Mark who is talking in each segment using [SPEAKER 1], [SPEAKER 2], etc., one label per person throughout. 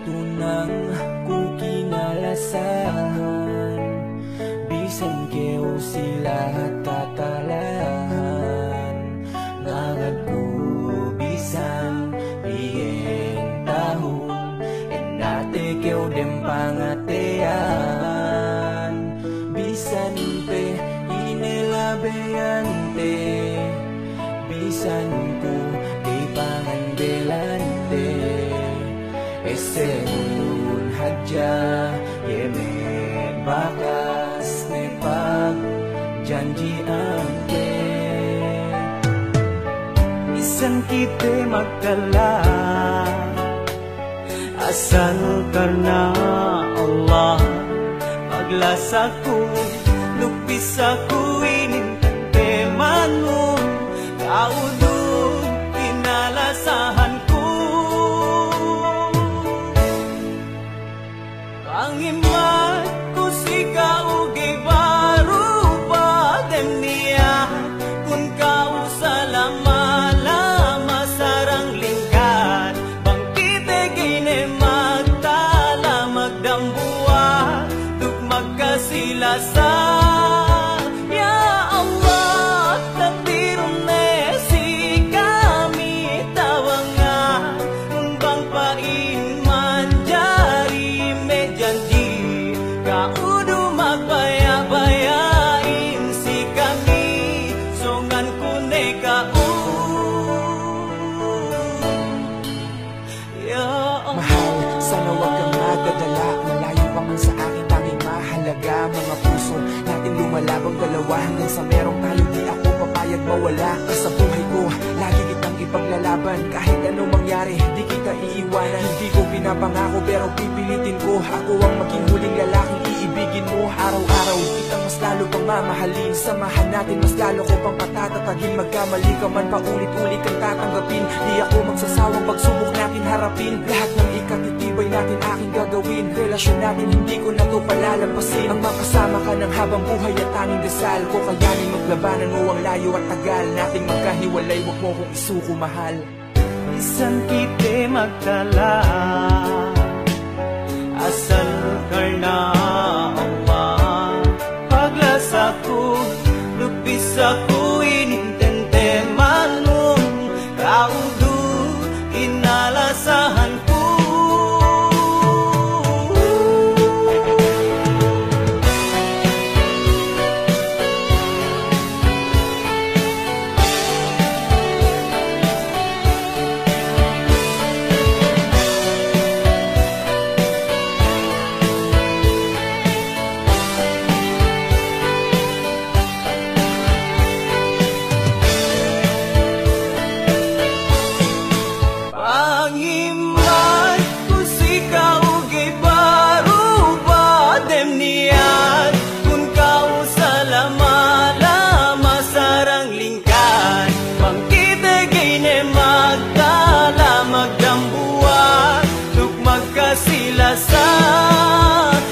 [SPEAKER 1] tunang kung kinalasahan, bisan keo sila tatalahan. Ngangad ko bisan biyeng tahon, enate keo dem pangatean. Bisan pe inelabeyante, bisan ko di pangandelante. Esenun hadja yeme bakas ne pag janji angke. Isan kita magdala asal karena Allah. Paglas ako, lupis ako, inintante manu, kaudog kinalasahan ko. Ang imat ko sigaw gibaru pa dem niya, kun kau salama-lama sarang lingkad, bangkite gine magtala magdambua, duk magkasilasa. Ya Allah, takdirne si kami tawanga, bang pain manjari mejanji, kaudu magbaya-bayain si kami, songan kune kau. Ya Allah,
[SPEAKER 2] mahal, sana wag kang magdadala, malayo pa man sa akin tanging mahalaga. Mga puso natin lumalabang dalawa, hanggang sa merong tayo di ako papayag mawala ka sa buhay ko. Lagi kitang ipaglalaban, kahit anong mangyari di kita iiwanan. Hindi ko pinapangako pero pipilitin ko, ako ang maging huling lalaking iibigin mo. Araw-araw kitang mas lalo pang mamahalin, samahan natin mas lalo ko pang patatatagin. Magkamali ka man paulit-ulit kang tatanggapin, di ako magsasawang pagsubok natin harapin. Lahat ng ikatitibay natin aking gagawin, relasyon natin hindi ko na to palalampasin. Ang makasama ka ng habang buhay at tanging dasal ko, kayanin maglabanan mo ang layo at tagal nating magkahiwalay, wag mo kong isuko mahal.
[SPEAKER 1] isan kita magdala asal karena Allah. Paglas ako, lupis ako, inintente manong, kaudu inalasahan ko.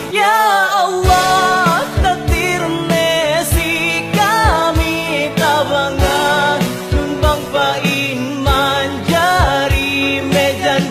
[SPEAKER 1] Ya Allah, takdirne si kami tawangan, numbang pain manjari mejan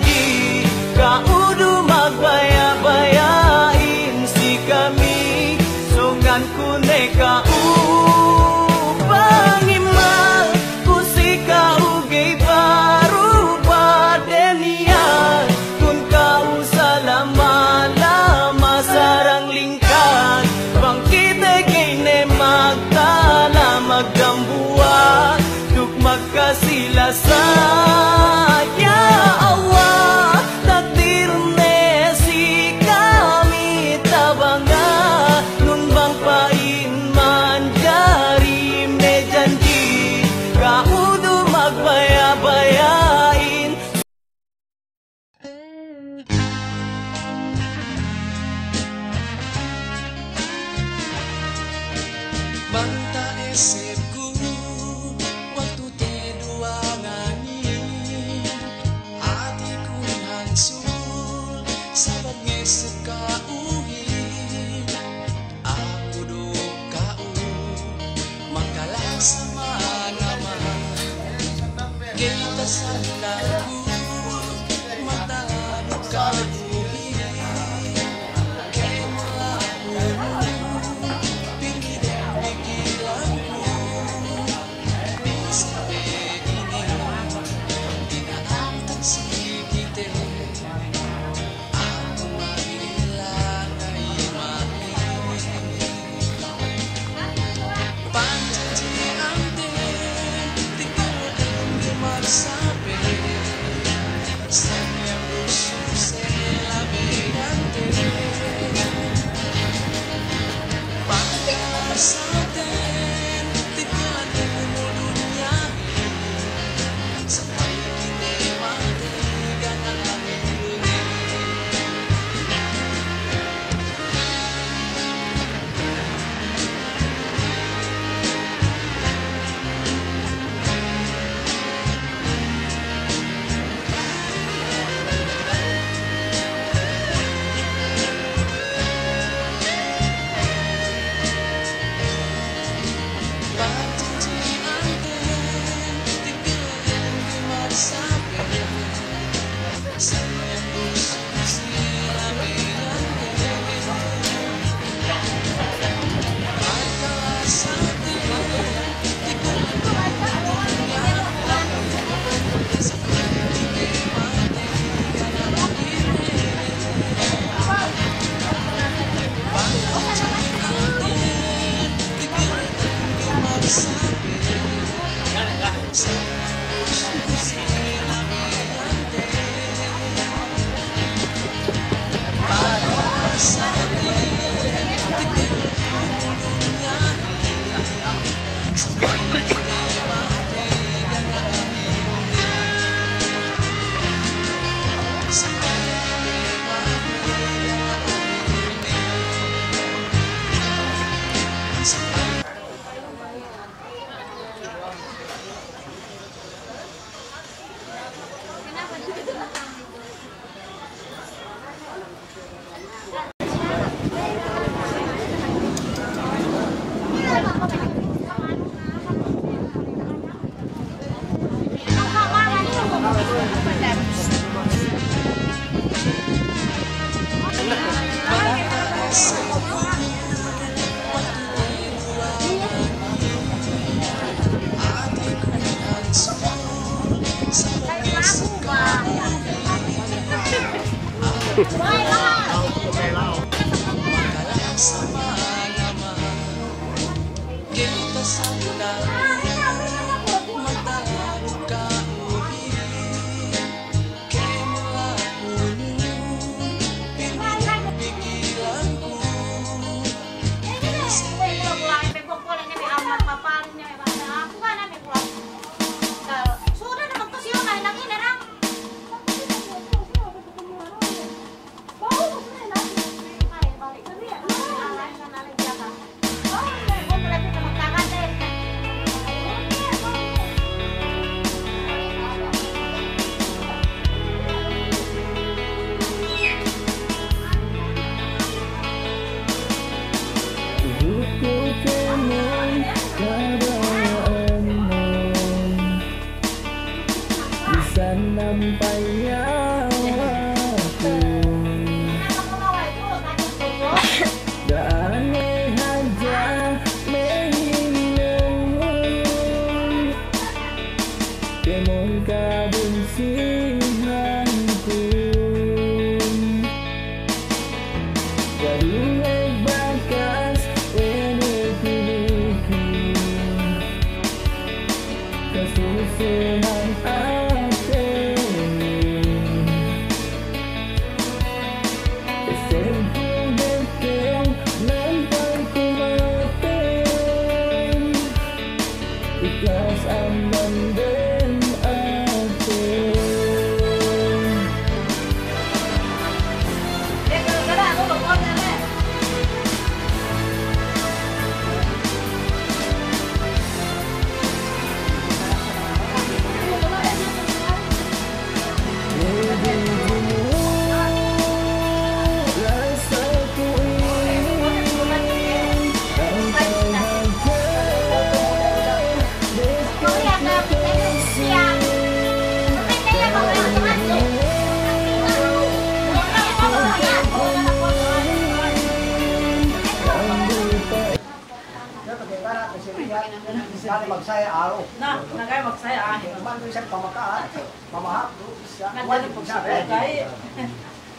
[SPEAKER 3] Magsaya alo.
[SPEAKER 4] Nah, nagay magsaya ahin.
[SPEAKER 3] Man isang pamakaan. Mamahap do.
[SPEAKER 4] Nandiyan po siya kay.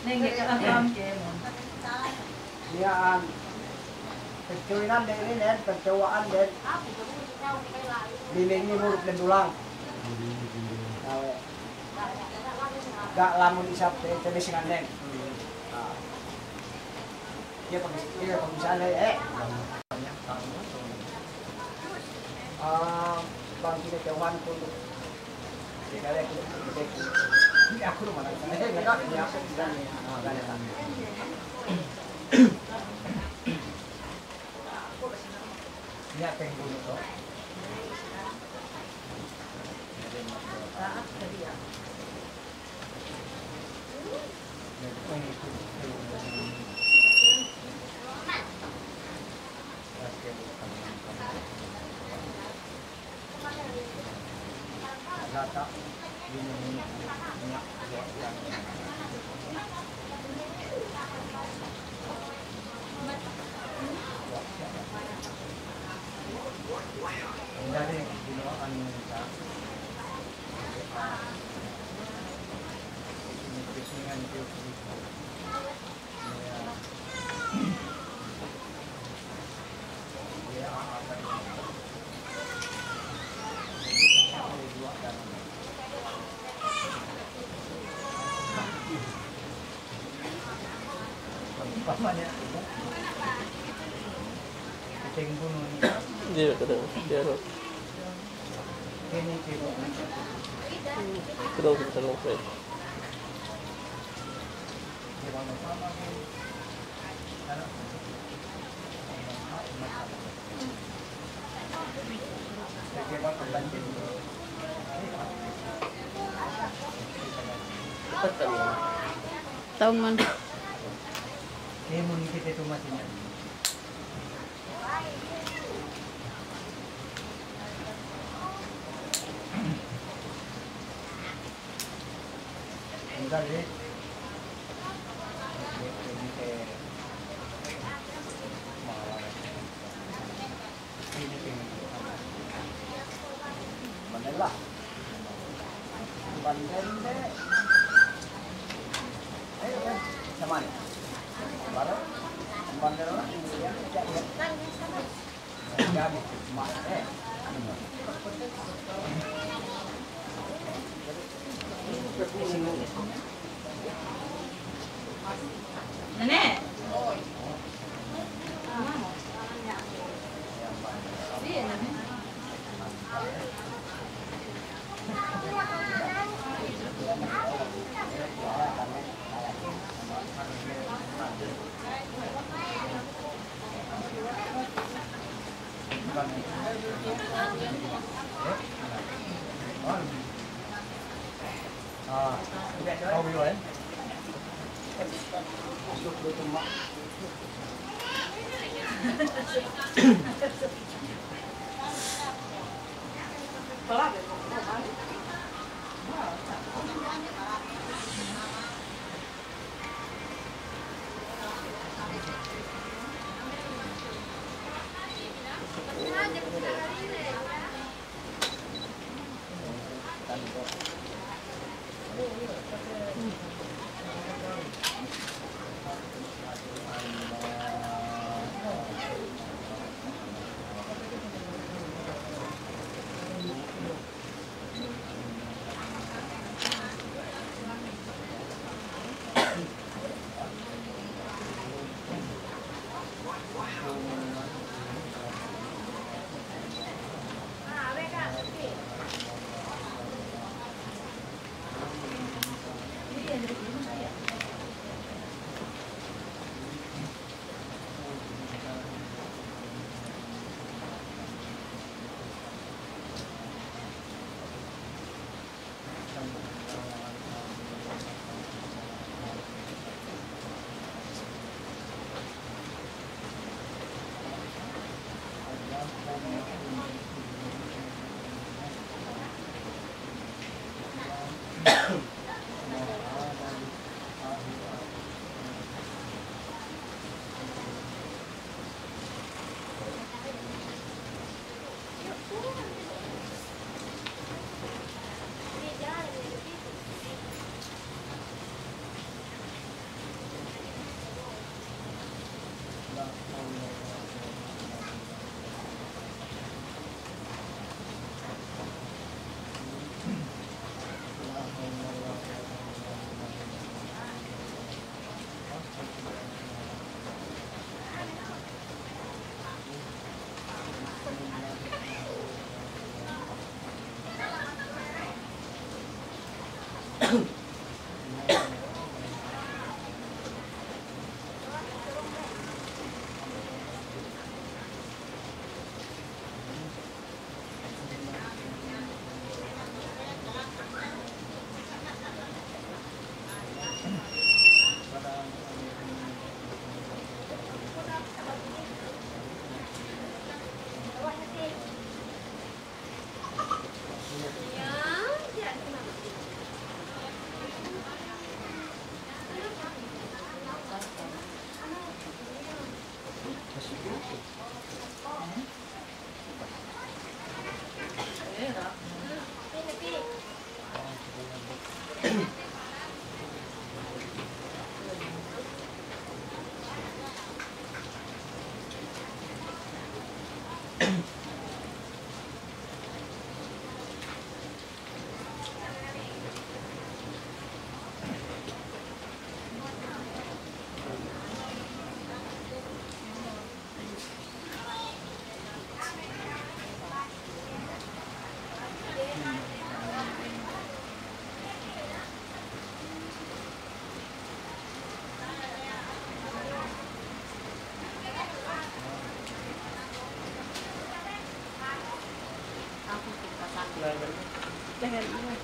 [SPEAKER 4] Ningi ka ang kemo.
[SPEAKER 3] Yan. Pagkuinan din din, pagkuwaan din. Biling ni murut na dulang. Gak lamun isap tadi singan din. Dia pag misalnya bang kita jauhan pun sekali ini aku rumah saya nggak tahu ini aku sedang ini apa yang dulu tuh data minyak Pamannya kucing bunuh
[SPEAKER 5] Dia kadang dia roh.
[SPEAKER 3] ini cewek
[SPEAKER 5] Kadang kita langsung.
[SPEAKER 3] sama
[SPEAKER 4] Tahun mana?
[SPEAKER 3] ini mau kita itu masih enggak deh Manila Bandel deh ayo kan sama nih baru bandel lah kemudian jadi mana
[SPEAKER 4] Nenek. Iya, nenek.
[SPEAKER 3] Kau boleh?
[SPEAKER 4] Jangan ini.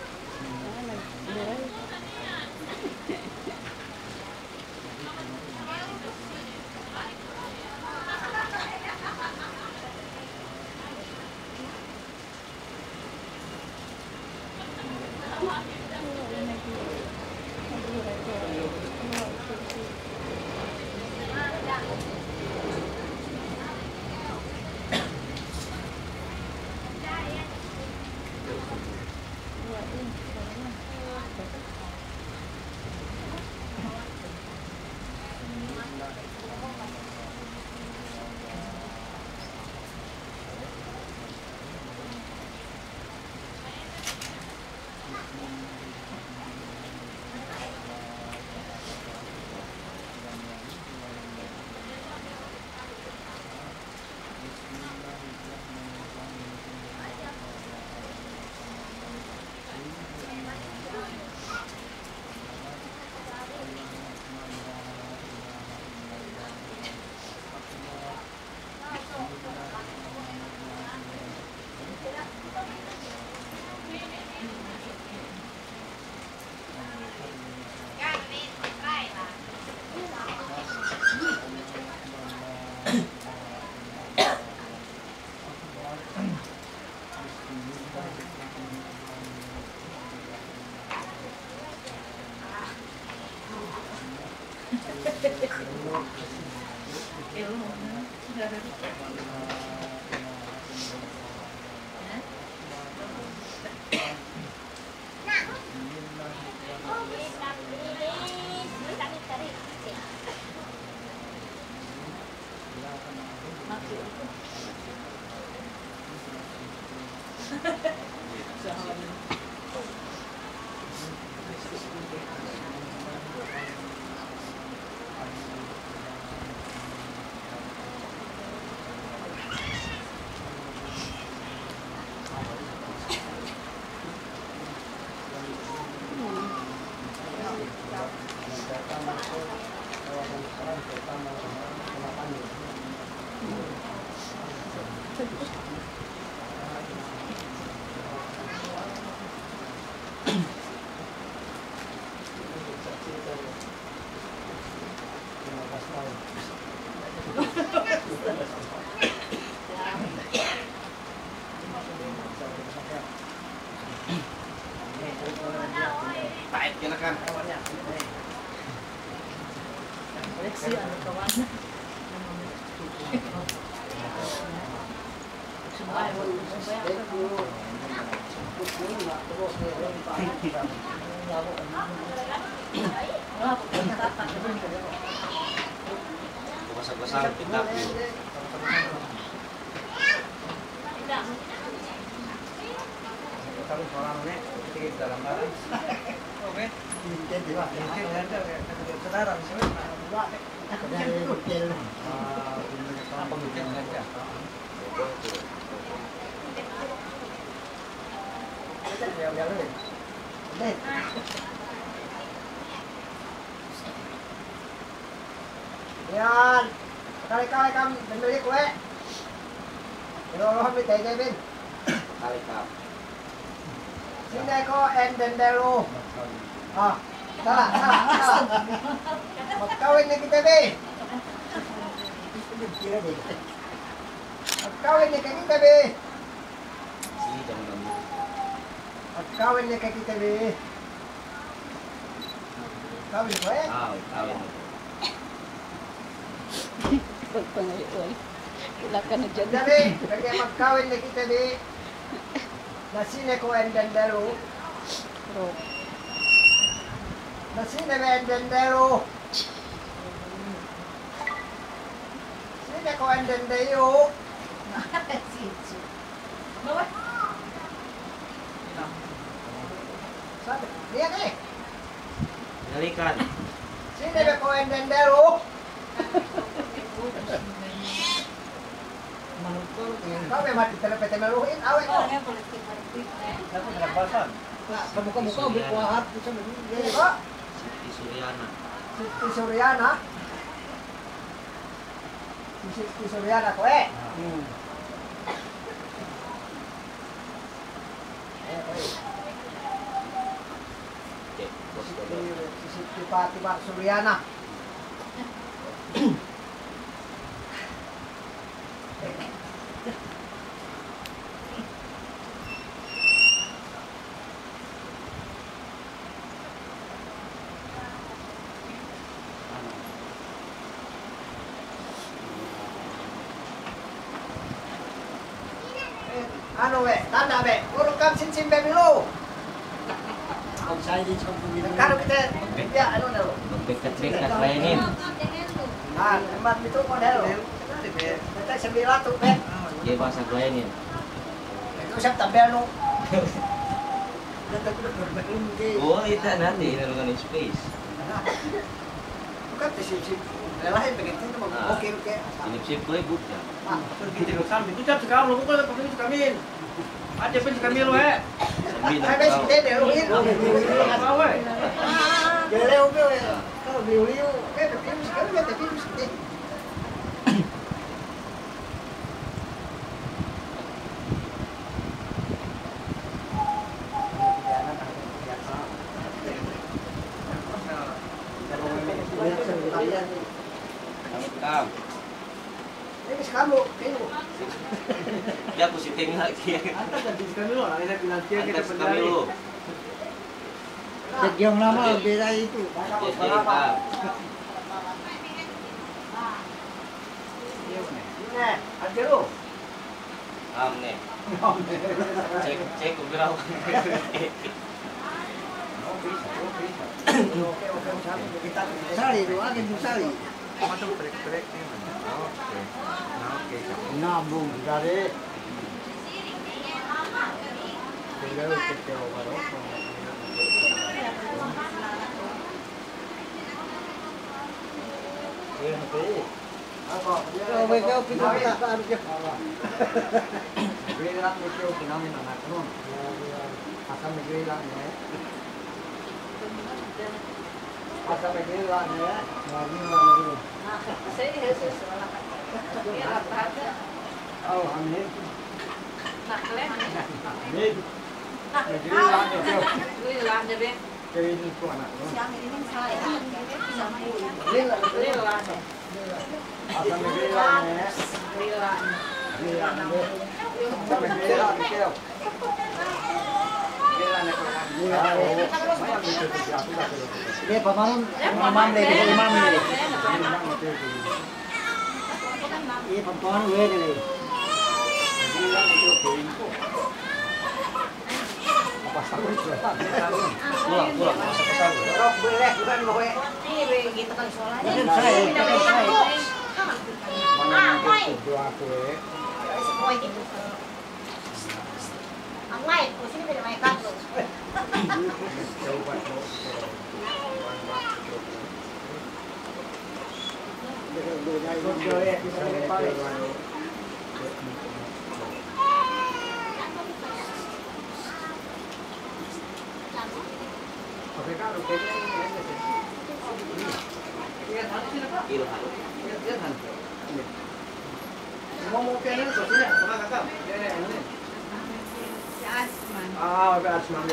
[SPEAKER 4] Jangan.
[SPEAKER 3] Pahit ka na kan.
[SPEAKER 4] Koleksi ano kawan.
[SPEAKER 3] Basag-basag kita. Kalau orang ni, kita dalam barang. Oke. Jadi wah, ini ada saudara sini. Dari hotel. Apa hotel aja. Yan, kali-kali kami beli kue. Rohan mi tay tay bin. Kali-kali. Sini ko endendelo. Ah, salah. Magkawin na kita be. Magkawin na kita be. Magkawin na kita be. Kawin ko eh. Kawin.
[SPEAKER 4] Pagpangayon. Wala ka na dyan.
[SPEAKER 3] Dali, kaya magkawin na kita be. Nasine ko endendelo. Nasine be endendelo. Sine ko endendelo. Sabi, lihat eh.
[SPEAKER 1] Nalikan.
[SPEAKER 3] Sine be ko endendelo. Kau mati telepete meluhin awet kok. Aku nagbasan. Kamu-kamu berkuahat bisa begini. Kok?
[SPEAKER 1] Siti Suryana.
[SPEAKER 3] Siti Suryana. Siti Suryana ko eh.
[SPEAKER 5] Oke, bos dulu.
[SPEAKER 3] Si Tiba Suryana. Ano we, tanda we, urut kam sin bebilo. Kung saya di campur ini, kalau kita ya ano na lo.
[SPEAKER 5] Dekat-dekat lainin.
[SPEAKER 3] Ah, tempat itu model. Kita 900 pe.
[SPEAKER 5] Iya bahasa lainin.
[SPEAKER 3] Itu siap tabel no.
[SPEAKER 5] Oh, itu nanti dengan space.
[SPEAKER 3] Bukan sip-sip. Lelahin begitu itu oke.
[SPEAKER 5] Ini sip gue buka.
[SPEAKER 3] Ah, pergi di kami. Itu jam sekarang lo bukan pergi di kami. Ada pun kami lo eh. Hai bes kita deh lo ini. Apa we? Gele oke we. Kalau beli tapi sekarang ya tapi mesti.
[SPEAKER 5] Kam.
[SPEAKER 3] Ini kamu, kamu.
[SPEAKER 5] Dia positing lagi.
[SPEAKER 3] Antar ganti kami lo, ini finansial kita
[SPEAKER 5] Antas
[SPEAKER 3] pendari.
[SPEAKER 5] kami lu.
[SPEAKER 3] Yang lama beda itu.
[SPEAKER 5] Berapa?
[SPEAKER 3] Ini, ada lo.
[SPEAKER 5] Am nih. Cek berapa?
[SPEAKER 3] Sali itu, agen tu sali. Nabung dari. Apa? Kalau mereka kita tak harus je. Bilang mereka kita minta nak non. Asal mereka bilang ni. Asal mereka bilang ni. Oh, amin. Amin. Kevin itu anak non. Asal mereka bilang ni. Ini pemain imam ni, imam ni. Ini pemain gue ni.
[SPEAKER 5] Pulang, masuk ke sana.
[SPEAKER 3] Rok boleh, bukan gue. Dua kue.
[SPEAKER 6] Ang light, kung sino may kaso.
[SPEAKER 5] Kilo halu.
[SPEAKER 3] Mau kena tu sini, mana kakak? Ah, Asman.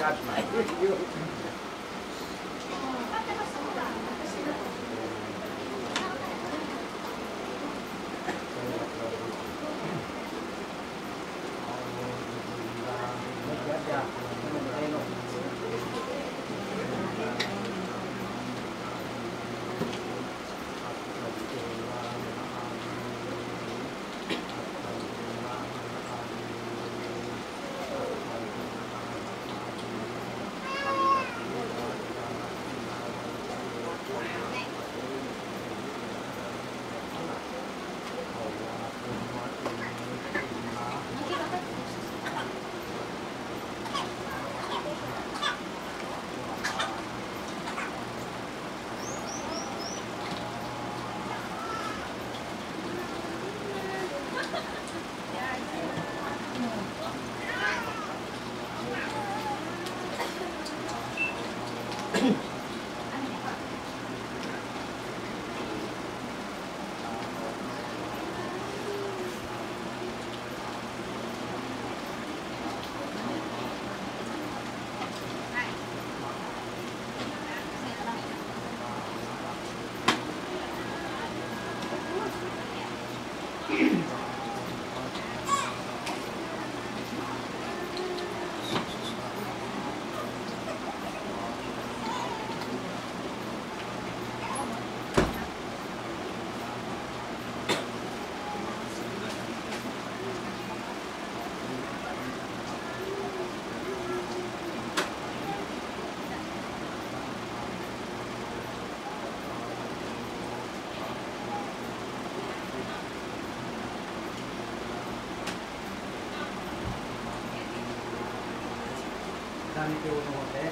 [SPEAKER 3] tani ke uno hote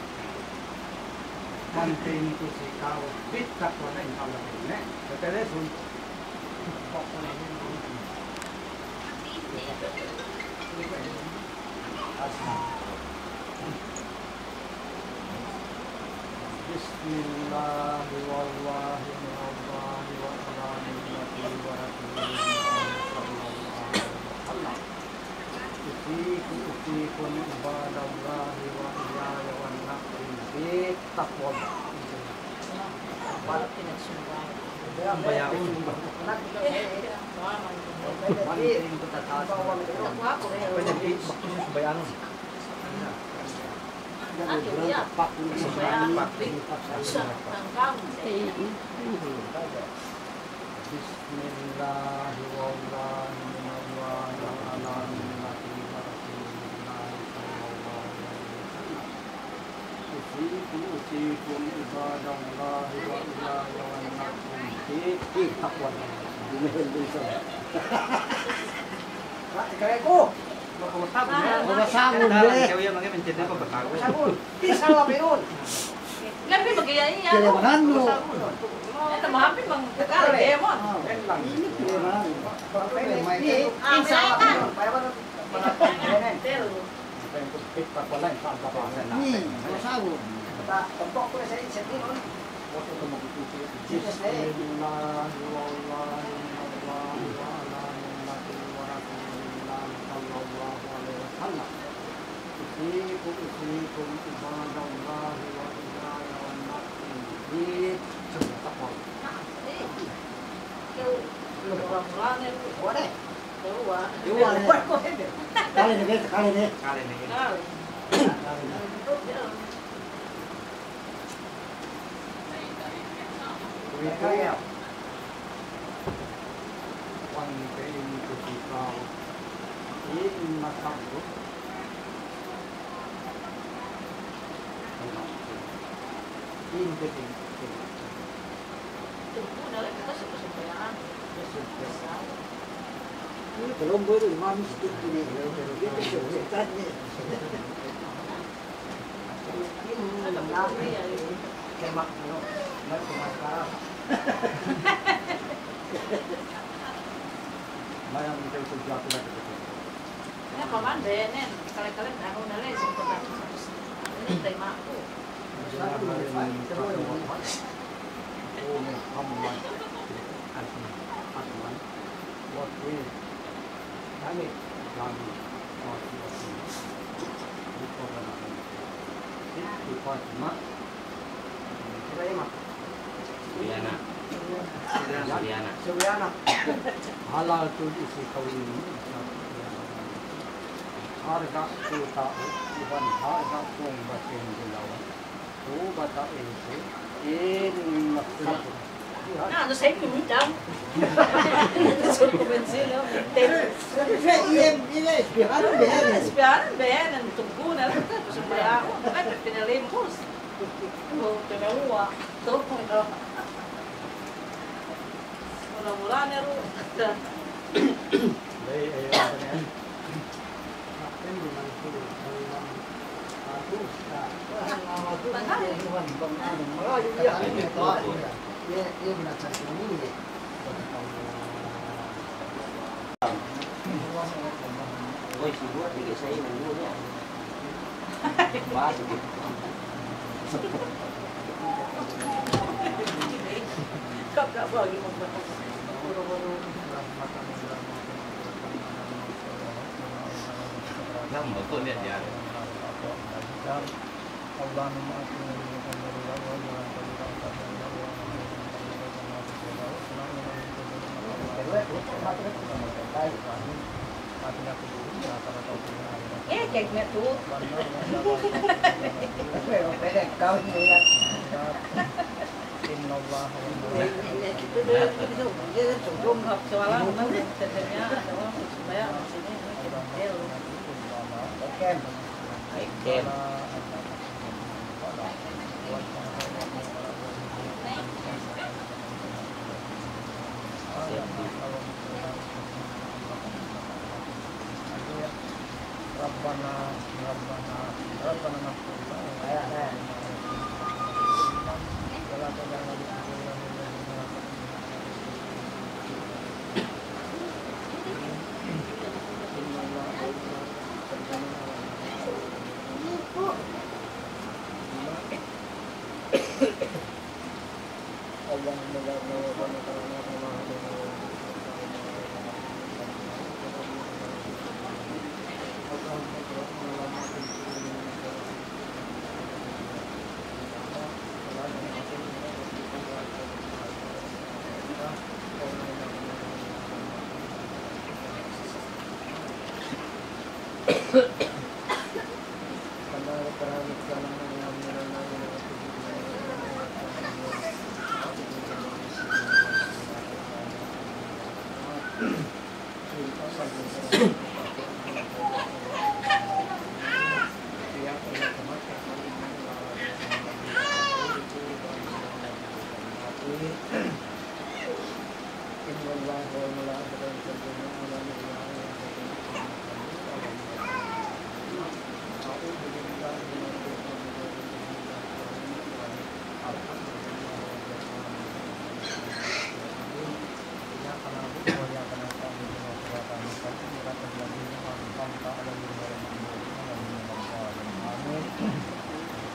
[SPEAKER 3] mantin tu si kau bit tak pada in kau lagi ne betul sun kok ni Bismillah wallahi wallahi wa ala millati wa rasulillah usikum ibadallahi wa iyaya wa naqi taqwa ang bayaon manting ko tataas pwede bakit sa bayaon Bismillahi wallahi minallah ala millati wa rasulillah sallallahu alaihi usikum ibadallahi wa iyaya wa naqi taqwa kaya ko
[SPEAKER 4] Lebih begini ya. Itu maafin bang kali ya mon.
[SPEAKER 3] Usikum ibadallahi wa iyaya wa naqi taqwa belum boleh mami sedikit ini kemak Mayang itu sudah aku dah ketemu.
[SPEAKER 4] Ini paman benen, kali-kali aku nilai sempat ini tema aku.
[SPEAKER 3] Suryana. Halal tu isi kawin. Harga tu tahu, bukan harga pun batin dilawan. Tu bata itu, ini maksud.
[SPEAKER 4] Nah, nó xem mình trong. Mình xin nó tên.
[SPEAKER 3] Phải im ini,
[SPEAKER 4] Spian bé nên tunggu nè. Supaya aku kan kena lempus. Oh, kena uang. Tuh, kalau mula-mula nih ru.
[SPEAKER 5] Ôi, chị buat thì saya menurutnya. Bahas gitu.
[SPEAKER 4] Kau tak bagi membuat buru-buru.
[SPEAKER 5] Yang betul lihat ya.
[SPEAKER 4] Cek mẹ tu.
[SPEAKER 3] kau ini ya.
[SPEAKER 4] Học soalan sebenarnya adalah supaya sini detail.
[SPEAKER 5] Kem.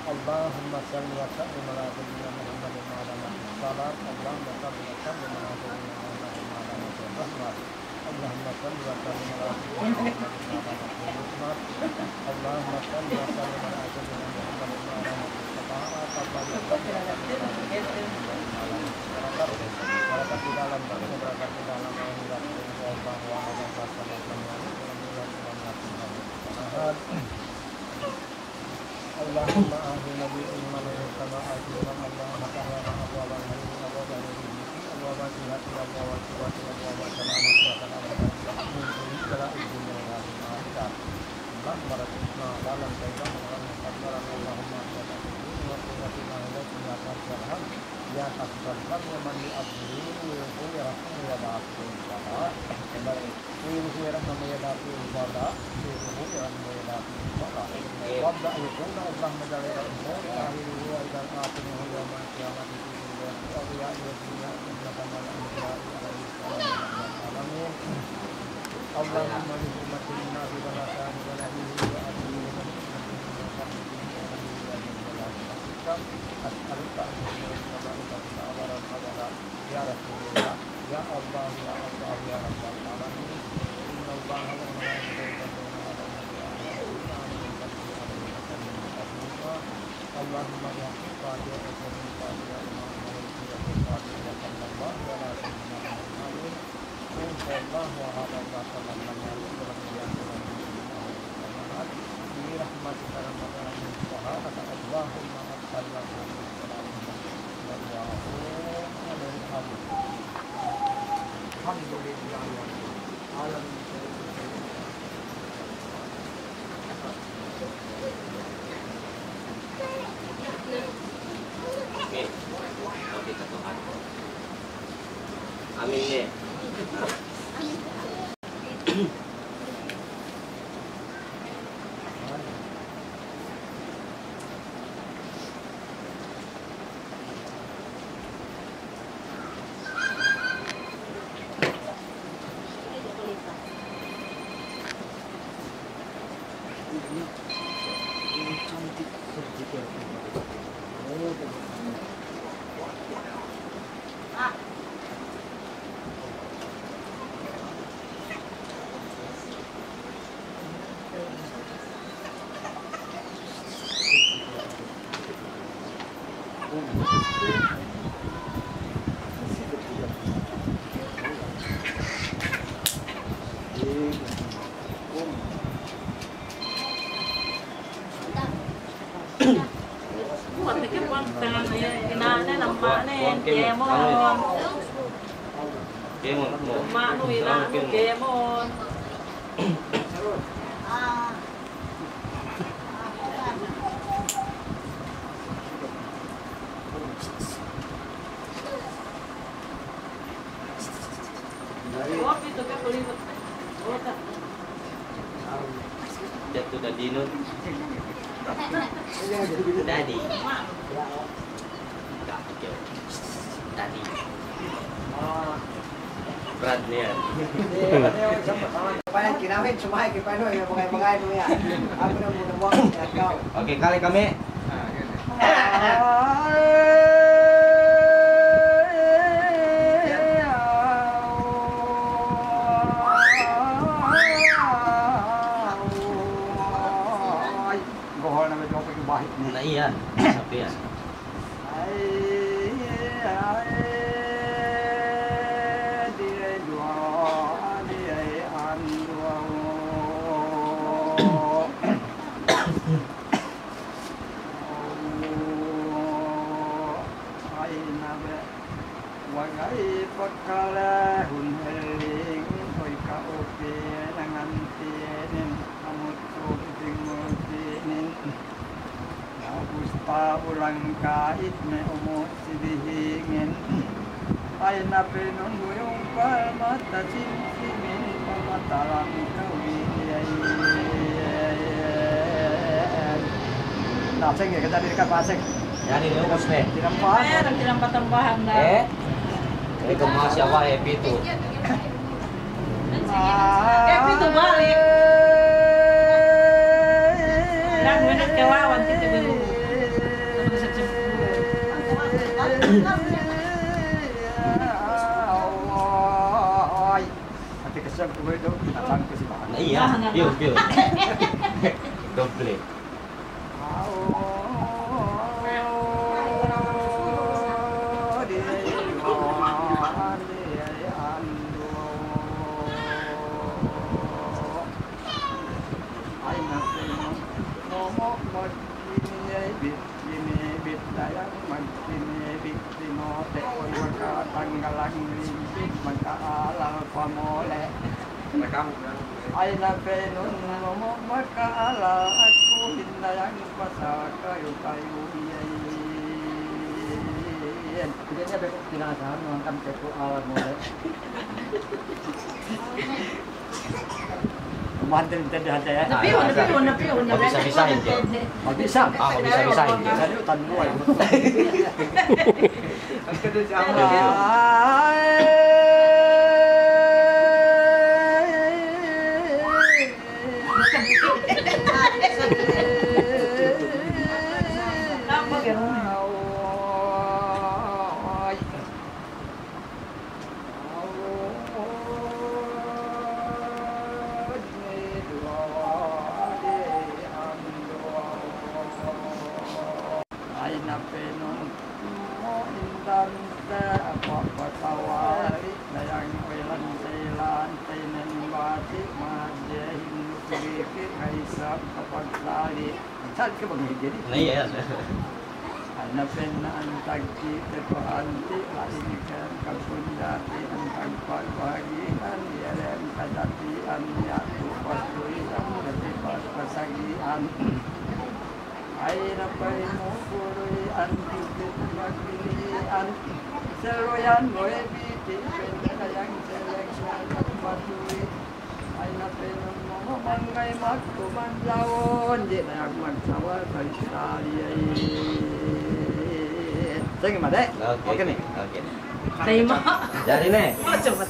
[SPEAKER 3] Allahumma salli wa sallim ala sayyidina Muhammadin wa ala alihi salat. Allahumma salli wa sallim ala sayyidina Muhammadin wa ala alihi rahmat. Allahumma salli wa sallim ala sayyidina Muhammadin wa ala alihi rahmat. Allahumma salli wa sallim ala sayyidina Muhammadin wa ala alihi syafaat. Allahumma salli wa sallim ala barakat di dalam barakat di dalam Allahumma ahli nabi iman wa sama'a jiran Allahumma ta'ala abwaba al-hayy abwaba al-rizqi abwaba al-jihati abwaba al-quwwati abwaba al-salamati wa salamati min kulli bala'id dunya wal akhirah. Allahumma rabbana dalam kaitan dengan qadar Allahumma ta'ala wa quwwatina ilaika ya tasarham ya tasarham wa man yu'adhiru wa yarhamu wa ba'athu sa'a kembali wa yarhamu ya ba'athu sa'a وابدأ يقول اللهم جل الأمور آخره وإذا آتنه يوم القيامة في الدنيا وأولياء الدنيا إنك مع الأنبياء عليه السلام اللهم بحرمة الناس ونسان ونبيه وأبيه أسألك أن تكون كذلك تسأل القدر يا رسول الله يا الله يا الله يا رب العالمين إن الله وملائكته Allahumma ya Fatiha wa Fatiha wa Fatiha wa
[SPEAKER 5] Amin deh. Chat to Daddy Nun. Daddy. Daddy. Berat nih ya.
[SPEAKER 3] Paano kinamit, sumahay kay paano yung mga ito yan. Ako na muna mo, nagaw.
[SPEAKER 5] Oke, kali kami.
[SPEAKER 3] Gohol na medyo ako yung bahit niya.
[SPEAKER 5] Nah iya, sabi yan.
[SPEAKER 3] Wagai pakala hun heling koi ka oke nangan tienin amut oking mutinin Gusta ulang kait me umu sidihingin ay na penon buyong palmata sinsimin pamatalang kawiyay Nasing ya kita diri ka pasing
[SPEAKER 5] Yani ni Umos ne.
[SPEAKER 4] Meron silang patambahan na.
[SPEAKER 5] Ini kemas siapa happy tuh.
[SPEAKER 4] Happy tuh balik. Lang menak kewawan kita baru.
[SPEAKER 3] Nanti kesel gue itu datang ke si bahan.
[SPEAKER 5] Nah iya, biu. Double.
[SPEAKER 3] Ay na penun mo makaala aku hindayang pasaka yung kayo iyayin. Hindi niya beko tinasahan ng kampe ko awan mo le. Kumantin din hati ya.
[SPEAKER 4] Napiyon.
[SPEAKER 5] Bisa-bisahin dia.
[SPEAKER 3] Bisa.
[SPEAKER 5] Aku bisa-bisahin dia.
[SPEAKER 3] Jadi utan luar.
[SPEAKER 5] Nah iya.
[SPEAKER 3] Hanapin na ang tagki ko anti lainikan kapundati ang pagpagbagian yaren kadatian yatu pasuisan ketipas pasagian ay napay mo kuroy antikit magpilian seroyan mo ebiti kayang seleksyon at patuloy ay napin mo mamangay magkumandawon di na magsawa sa istaliyay. Sige ma dek. Oke nih.
[SPEAKER 5] Oke.
[SPEAKER 4] Terima.
[SPEAKER 5] Jadi nih.
[SPEAKER 4] Coba.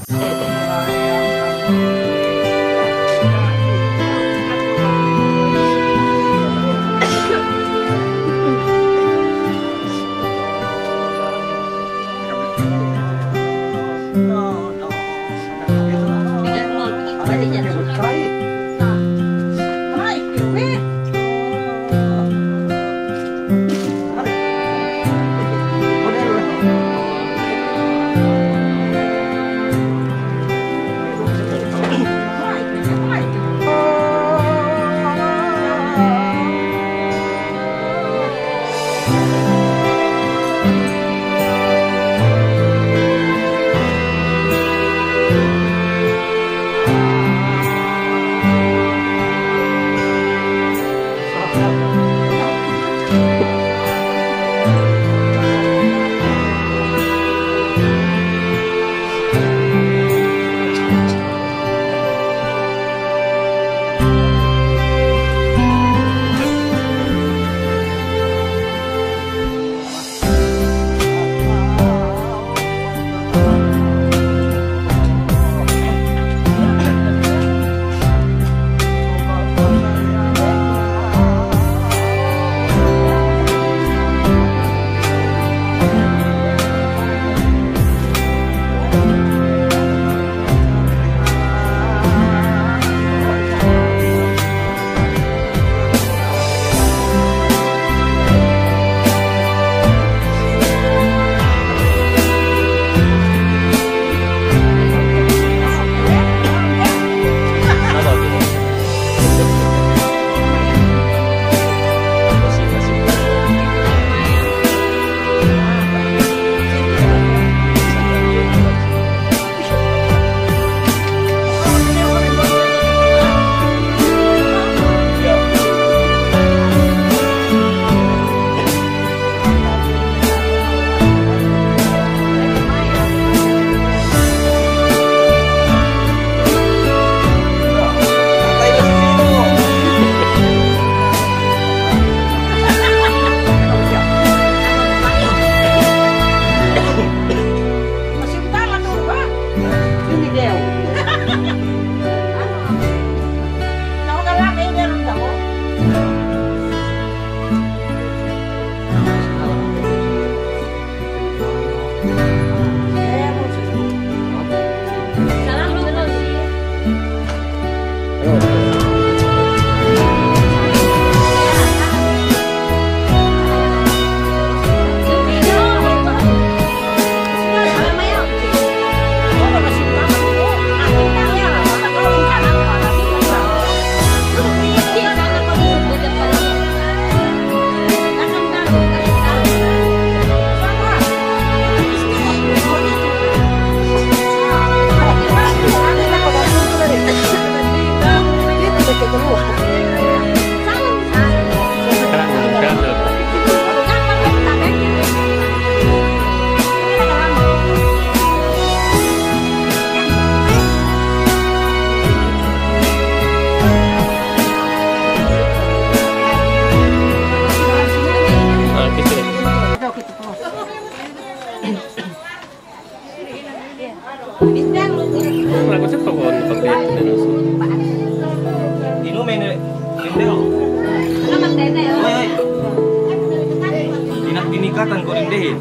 [SPEAKER 7] Lagu siapa kawan pakai
[SPEAKER 1] Inu main rindel. Dinikatan kau rindehin.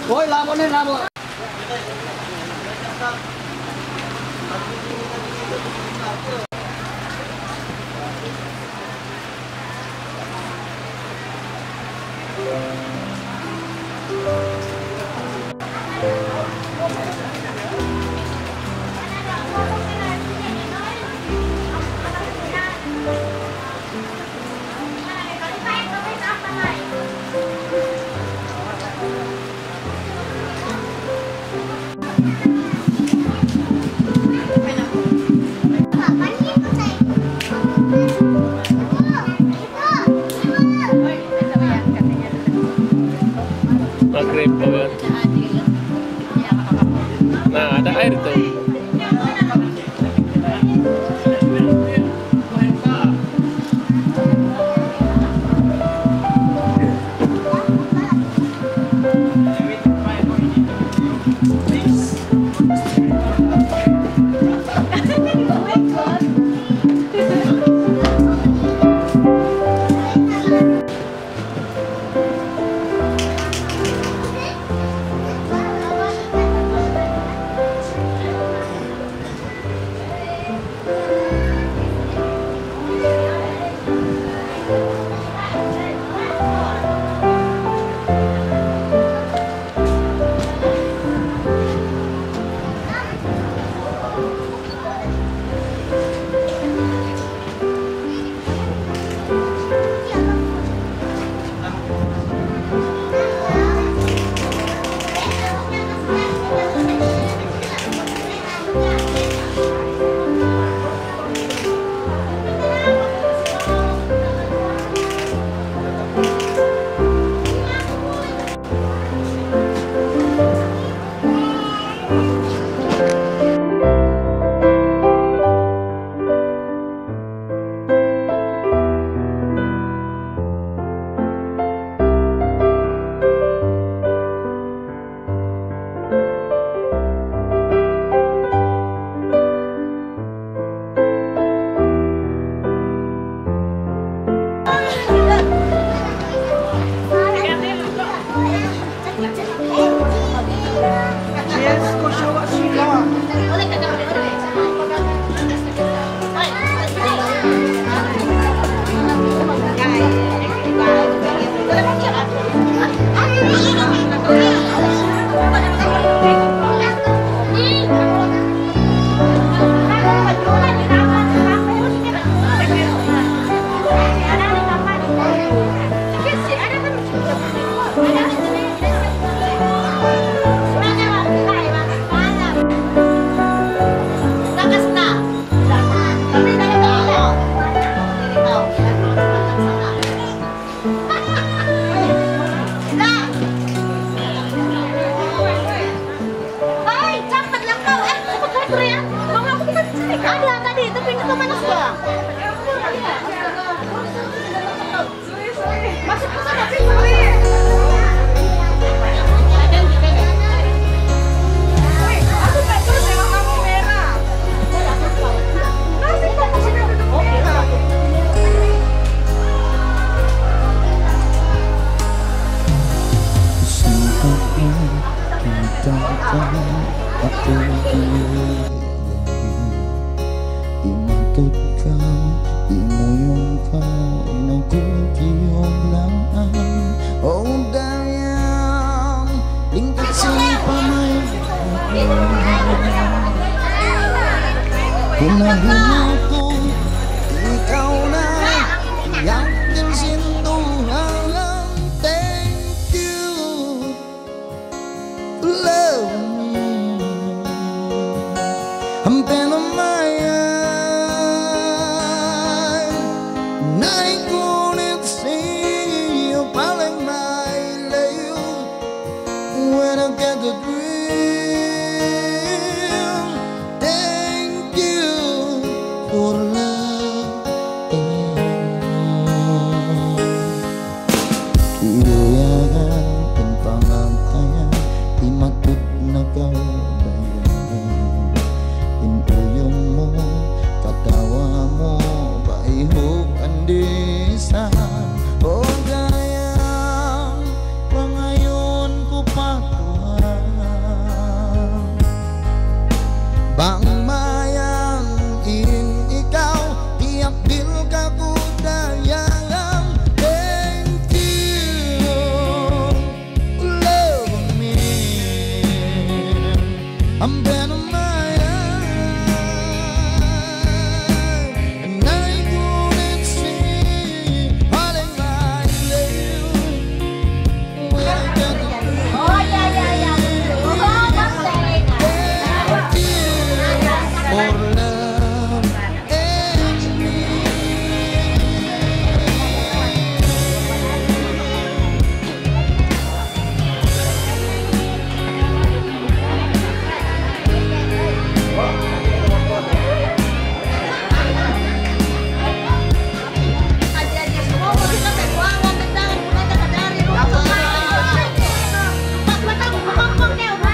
[SPEAKER 3] Ôi làm con lên làm rồi.
[SPEAKER 7] Maghrib kan. Nah, ada air tuh.
[SPEAKER 6] Ada tadi, tapi itu panas bang. Masuk ke sana, aku tak terus emang kamu merah. Masih tak sini duduk merah.
[SPEAKER 8] Imatut kau, imuyong kau, inaguliyong lang oh dayang, lingkod pamay Hinahinga ko, ikaw na yang kinsintuhan. Thank you, love me. Hampe na oh dayang, pangayon ko pa I'm better my eye, and I couldn't see falling like you.
[SPEAKER 6] Oh ya ya ya. Oh banteng.
[SPEAKER 8] For love and me.
[SPEAKER 6] Adik-adik semua kita berjuangan tentang kita dari rumah. Pak batang pokok deh, udah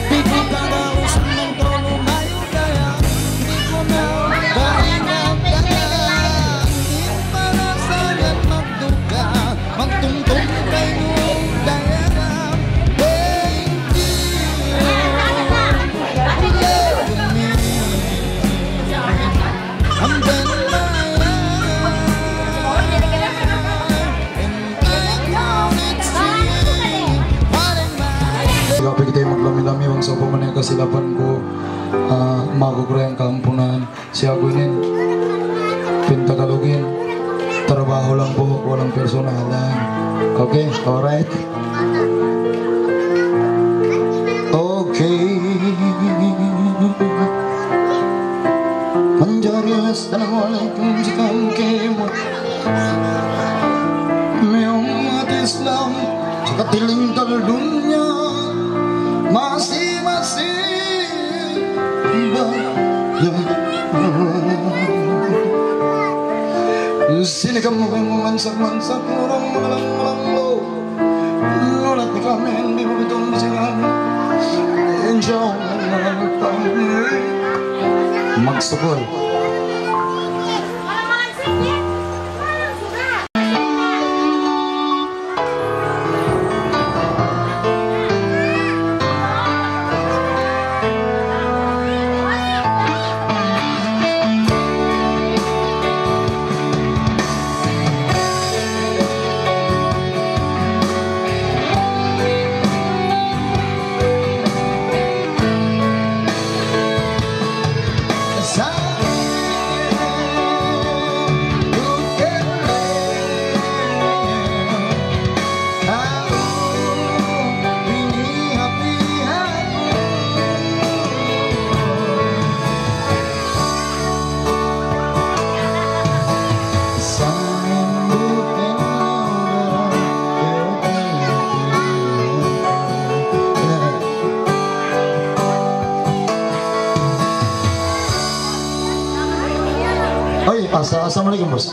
[SPEAKER 8] Di ko kadaos ng trono mayudaya, di ko na kainagdala. Di para sa'yan magduga, magtungtong kayo daya. Thank you for loving me. I'm better my life, and I couldn't see falling my.
[SPEAKER 9] Kapag kita maglami-lami wang sa pamanay kasilapan ko, magugray ang kampunan. Siya ko inin, pintagalugin, trabaho lang po, walang personalan. Okay, alright? Okay. Manjari assalamualaikum jikam kemo Meong atis lang Katiling dunia masing-masing sini kamu mansak-mansak orang-orang lo nulat di kamen di betul jangan jangan maksudul Assalamualaikum bos.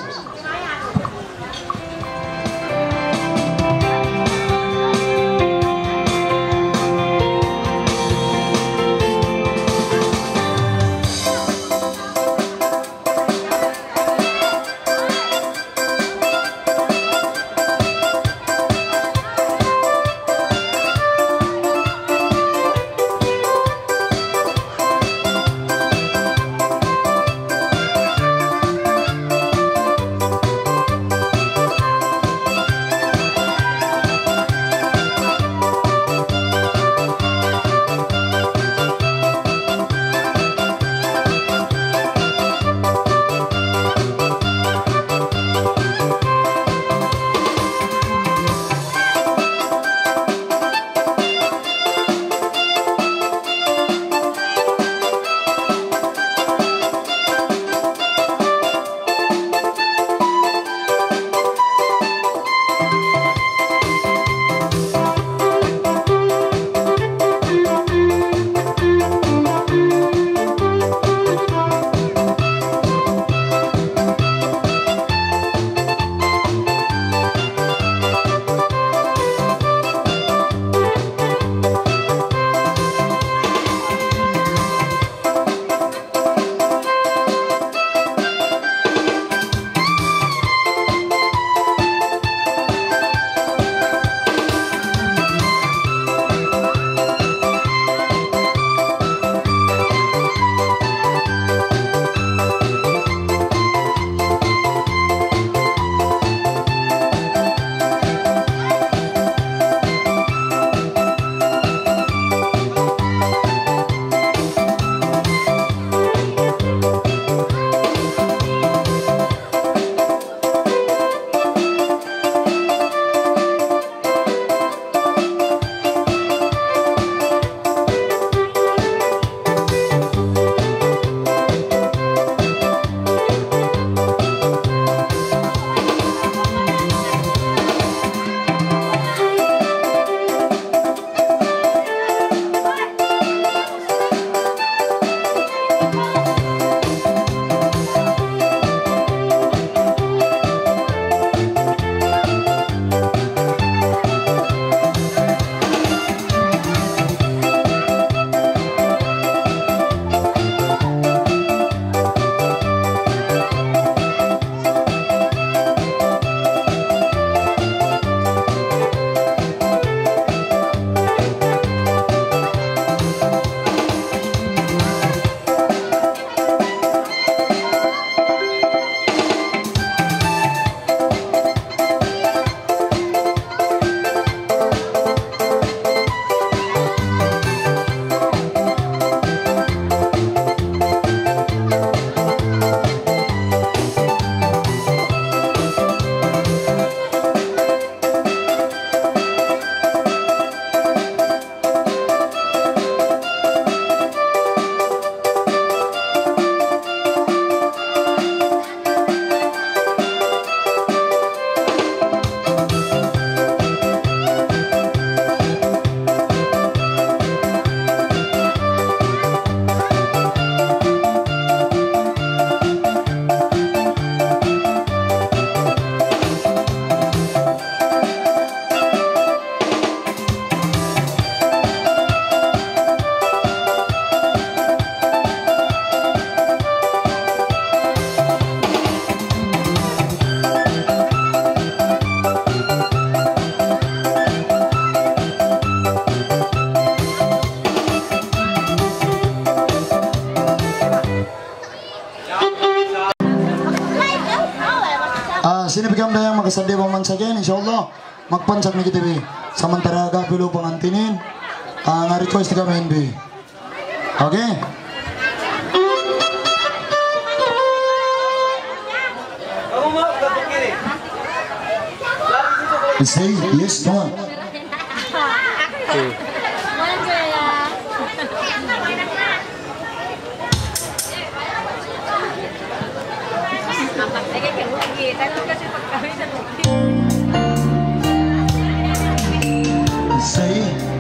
[SPEAKER 9] sini bigam dayang makasandi man sakin insyaallah magpansak mi kita bi. Samantara aga pilu pangantinin nga request kami bi. Okay?
[SPEAKER 3] Kamu mau ke kiri?
[SPEAKER 9] Say yes, come on. Say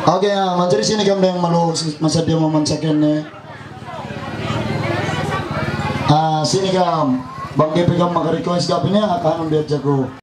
[SPEAKER 9] Oke, mancari sini kam yang malu masa dia mau mancakan nih. Sini kam, bang GP kam maka request gapinya akan biar jago.